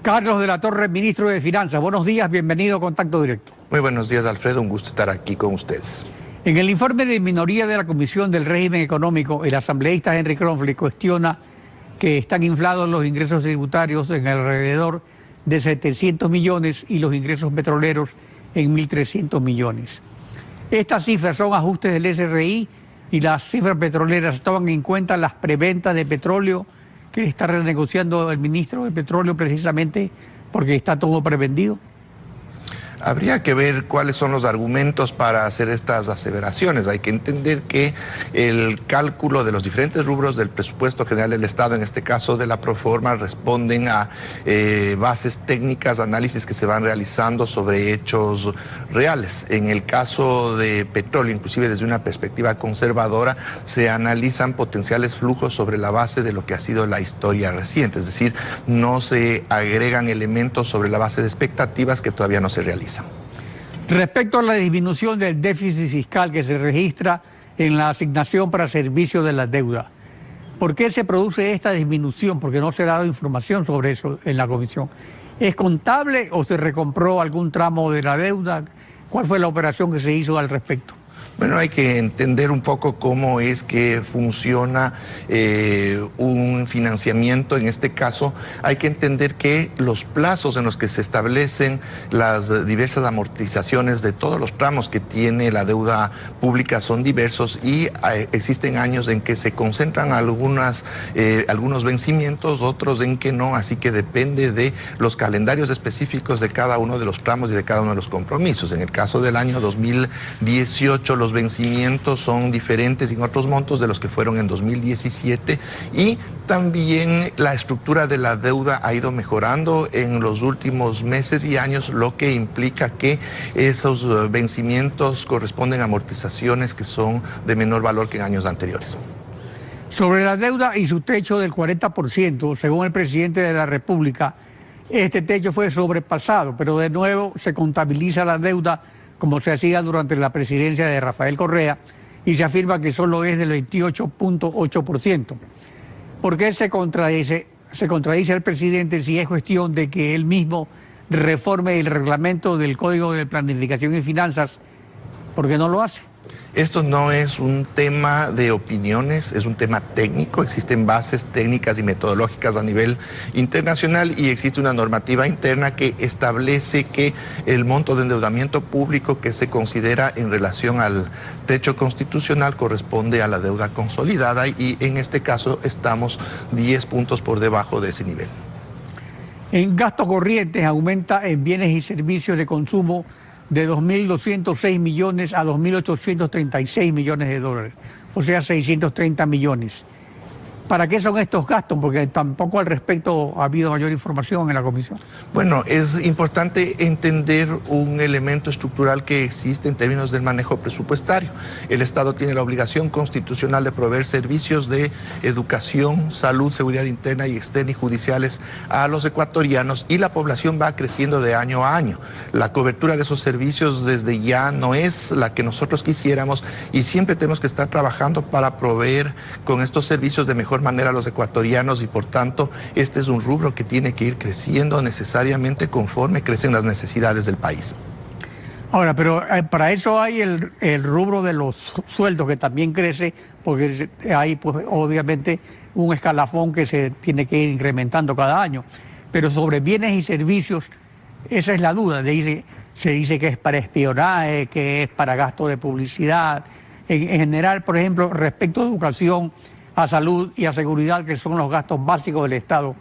Carlos de la Torre, ministro de Finanzas. Buenos días, bienvenido a Contacto Directo. Muy buenos días, Alfredo. Un gusto estar aquí con ustedes. En el informe de minoría de la Comisión del Régimen Económico, el asambleísta Henry Kronfeld cuestiona que están inflados los ingresos tributarios en alrededor de 700 millones y los ingresos petroleros en 1.300 millones. Estas cifras son ajustes del SRI y las cifras petroleras toman en cuenta las preventas de petróleo que está renegociando el ministro de Petróleo precisamente porque está todo prevendido. Habría que ver cuáles son los argumentos para hacer estas aseveraciones. Hay que entender que el cálculo de los diferentes rubros del presupuesto general del Estado, en este caso de la Proforma, responden a bases técnicas, análisis que se van realizando sobre hechos reales. En el caso de petróleo, inclusive desde una perspectiva conservadora, se analizan potenciales flujos sobre la base de lo que ha sido la historia reciente. Es decir, no se agregan elementos sobre la base de expectativas que todavía no se realizan. Respecto a la disminución del déficit fiscal que se registra en la asignación para servicio de la deuda, ¿por qué se produce esta disminución? Porque no se ha dado información sobre eso en la comisión. ¿Es contable o se recompró algún tramo de la deuda? ¿Cuál fue la operación que se hizo al respecto? Bueno, hay que entender un poco cómo es que funciona un financiamiento. En este caso, hay que entender que los plazos en los que se establecen las diversas amortizaciones de todos los tramos que tiene la deuda pública son diversos y existen años en que se concentran algunos vencimientos, otros en que no, así que depende de los calendarios específicos de cada uno de los tramos y de cada uno de los compromisos. En el caso del año 2018, los vencimientos son diferentes en otros montos de los que fueron en 2017 y también la estructura de la deuda ha ido mejorando en los últimos meses y años, lo que implica que esos vencimientos corresponden a amortizaciones que son de menor valor que en años anteriores. Sobre la deuda y su techo del 40%, según el presidente de la República, este techo fue sobrepasado, pero de nuevo se contabiliza la deuda como se hacía durante la presidencia de Rafael Correa, y se afirma que solo es del 28.8%. ¿Por qué se contradice el presidente si es cuestión de que él mismo reforme el reglamento del Código de Planificación y Finanzas? ¿Por qué no lo hace? Esto no es un tema de opiniones, es un tema técnico. Existen bases técnicas y metodológicas a nivel internacional y existe una normativa interna que establece que el monto de endeudamiento público que se considera en relación al techo constitucional corresponde a la deuda consolidada y en este caso estamos 10 puntos por debajo de ese nivel. En gastos corrientes aumenta en bienes y servicios de consumo de 2.206 millones a 2.836 millones de dólares, o sea, 630 millones. ¿Para qué son estos gastos? Porque tampoco al respecto ha habido mayor información en la comisión. Bueno, es importante entender un elemento estructural que existe en términos del manejo presupuestario. El Estado tiene la obligación constitucional de proveer servicios de educación, salud, seguridad interna y externa y judiciales a los ecuatorianos y la población va creciendo de año a año. La cobertura de esos servicios desde ya no es la que nosotros quisiéramos y siempre tenemos que estar trabajando para proveer con estos servicios de mejor manera a los ecuatorianos y por tanto este es un rubro que tiene que ir creciendo necesariamente conforme crecen las necesidades del país. Ahora, pero para eso hay el rubro de los sueldos que también crece porque hay pues obviamente un escalafón que se tiene que ir incrementando cada año, pero sobre bienes y servicios esa es la duda, se dice que es para espionaje, que es para gasto de publicidad, en general, por ejemplo, respecto a educación, a salud y a seguridad, que son los gastos básicos del Estado,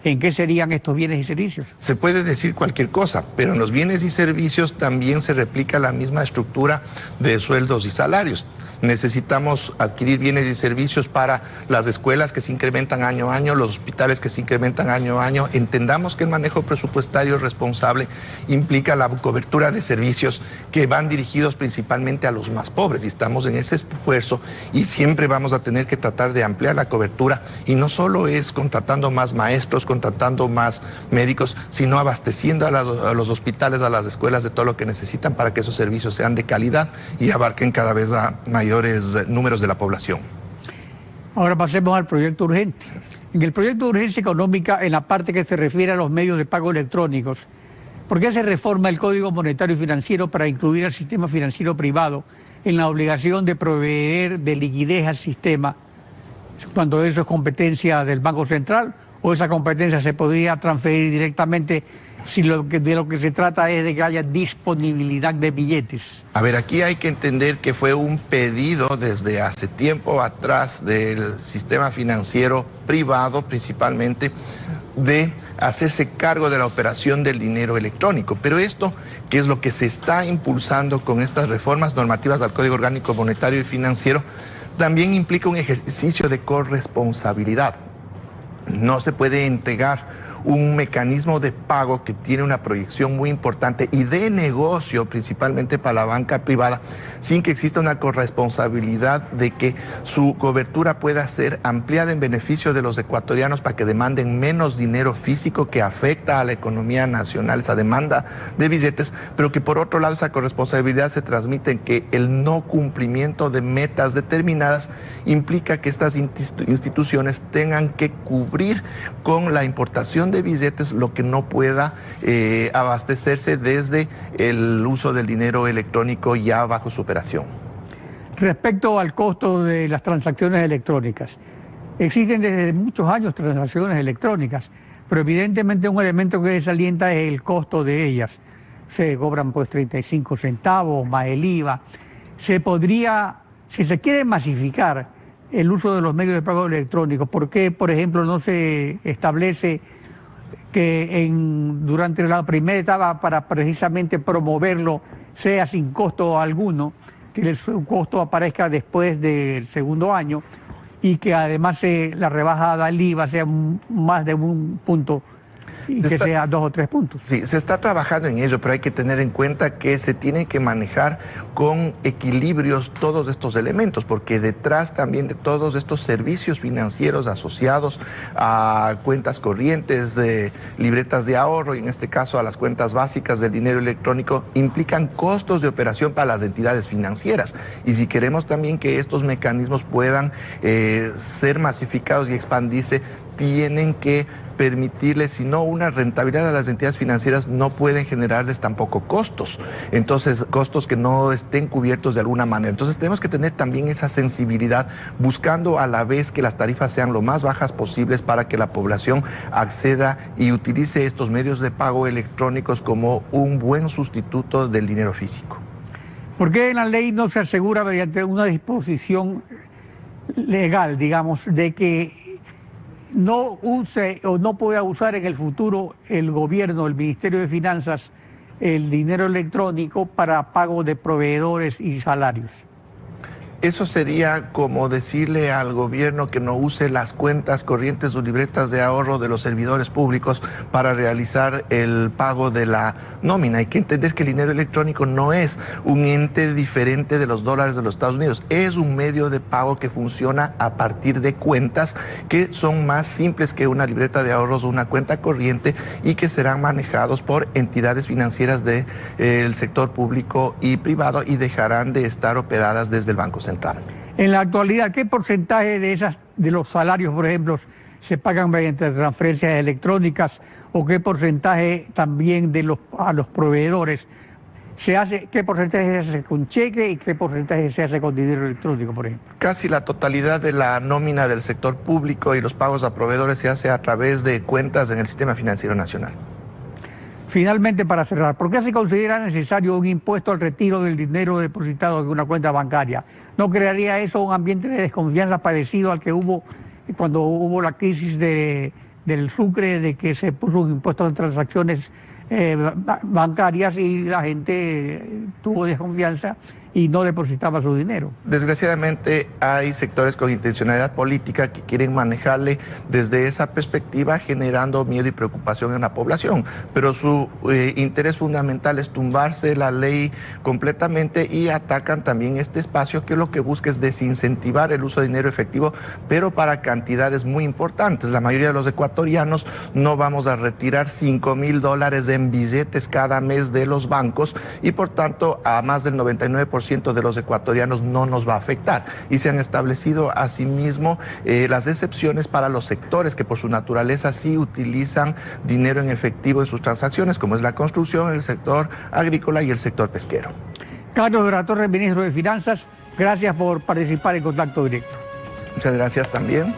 ¿en qué serían estos bienes y servicios? Se puede decir cualquier cosa, pero en los bienes y servicios también se replica la misma estructura de sueldos y salarios. Necesitamos adquirir bienes y servicios para las escuelas que se incrementan año a año, los hospitales que se incrementan año a año. Entendamos que el manejo presupuestario responsable implica la cobertura de servicios que van dirigidos principalmente a los más pobres y estamos en ese esfuerzo y siempre vamos a tener que tratar de ampliar la cobertura y no solo es contratando más maestros, contratando más médicos, sino abasteciendo a los hospitales, a las escuelas de todo lo que necesitan para que esos servicios sean de calidad y abarquen cada vez a mayores números de la población. Ahora pasemos al proyecto urgente. En el proyecto de urgencia económica, en la parte que se refiere a los medios de pago electrónicos, ¿por qué se reforma el Código Monetario y Financiero para incluir al sistema financiero privado en la obligación de proveer de liquidez al sistema, cuando eso es competencia del Banco Central, o esa competencia se podría transferir directamente si de lo que se trata es de que haya disponibilidad de billetes? A ver, aquí hay que entender que fue un pedido desde hace tiempo atrás del sistema financiero privado, principalmente, de hacerse cargo de la operación del dinero electrónico. Pero esto, que es lo que se está impulsando con estas reformas normativas al Código Orgánico Monetario y Financiero, también implica un ejercicio de corresponsabilidad. No se puede entregar un mecanismo de pago que tiene una proyección muy importante y de negocio, principalmente para la banca privada, sin que exista una corresponsabilidad de que su cobertura pueda ser ampliada en beneficio de los ecuatorianos para que demanden menos dinero físico que afecta a la economía nacional, esa demanda de billetes, pero que por otro lado esa corresponsabilidad se transmite en que el no cumplimiento de metas determinadas implica que estas instituciones tengan que cubrir con la importación de billetes lo que no pueda abastecerse desde el uso del dinero electrónico ya bajo su operación. Respecto al costo de las transacciones electrónicas, existen desde muchos años transacciones electrónicas, pero evidentemente un elemento que desalienta es el costo de ellas. Se cobran pues 35 centavos más el IVA. Se podría, si se quiere masificar el uso de los medios de pago electrónicos, ¿por qué, por ejemplo, no se establece que durante la primera etapa, para precisamente promoverlo, sea sin costo alguno, que su costo aparezca después del segundo año, y que además la rebajada del IVA sea más de un punto y que sea 2 o 3 puntos? Sí, se está trabajando en ello, pero hay que tener en cuenta que se tiene que manejar con equilibrios todos estos elementos, porque detrás también de todos estos servicios financieros asociados a cuentas corrientes, de libretas de ahorro, y en este caso a las cuentas básicas del dinero electrónico, implican costos de operación para las entidades financieras. Y si queremos también que estos mecanismos puedan ser masificados y expandirse, tienen que permitirles, si no una rentabilidad a las entidades financieras, no pueden generarles tampoco costos. Entonces, costos que no estén cubiertos de alguna manera. Entonces, tenemos que tener también esa sensibilidad, buscando a la vez que las tarifas sean lo más bajas posibles para que la población acceda y utilice estos medios de pago electrónicos como un buen sustituto del dinero físico. ¿Por qué en la ley no se asegura mediante una disposición legal, digamos, de que no use o no pueda usar en el futuro el gobierno, el Ministerio de Finanzas, el dinero electrónico para pago de proveedores y salarios? Eso sería como decirle al gobierno que no use las cuentas corrientes o libretas de ahorro de los servidores públicos para realizar el pago de la nómina. Hay que entender que el dinero electrónico no es un ente diferente de los dólares de los Estados Unidos. Es un medio de pago que funciona a partir de cuentas que son más simples que una libreta de ahorros o una cuenta corriente, y que serán manejados por entidades financieras del sector público y privado, y dejarán de estar operadas desde el Banco Central. En la actualidad, ¿qué porcentaje de los salarios, por ejemplo, se pagan mediante transferencias electrónicas, o qué porcentaje también a los proveedores se hace, qué porcentaje se hace con cheque y qué porcentaje se hace con dinero electrónico, por ejemplo? Casi la totalidad de la nómina del sector público y los pagos a proveedores se hace a través de cuentas en el Sistema Financiero Nacional. Finalmente, para cerrar, ¿por qué se considera necesario un impuesto al retiro del dinero depositado en una cuenta bancaria? ¿No crearía eso un ambiente de desconfianza parecido al que hubo cuando hubo la crisis del Sucre, de que se puso un impuesto en transacciones bancarias y la gente tuvo desconfianza y no depositaba su dinero? Desgraciadamente hay sectores con intencionalidad política que quieren manejarle desde esa perspectiva, generando miedo y preocupación en la población, pero su interés fundamental es tumbarse la ley completamente, y atacan también este espacio que lo que busca es desincentivar el uso de dinero efectivo, pero para cantidades muy importantes. La mayoría de los ecuatorianos no vamos a retirar $5,000 en billetes cada mes de los bancos, y por tanto a más del 99% 90% de los ecuatorianos no nos va a afectar. Y se han establecido asimismo las excepciones para los sectores que por su naturaleza sí utilizan dinero en efectivo en sus transacciones, como es la construcción, el sector agrícola y el sector pesquero. Carlos de la Torre, ministro de Finanzas, gracias por participar en Contacto Directo. Muchas gracias también.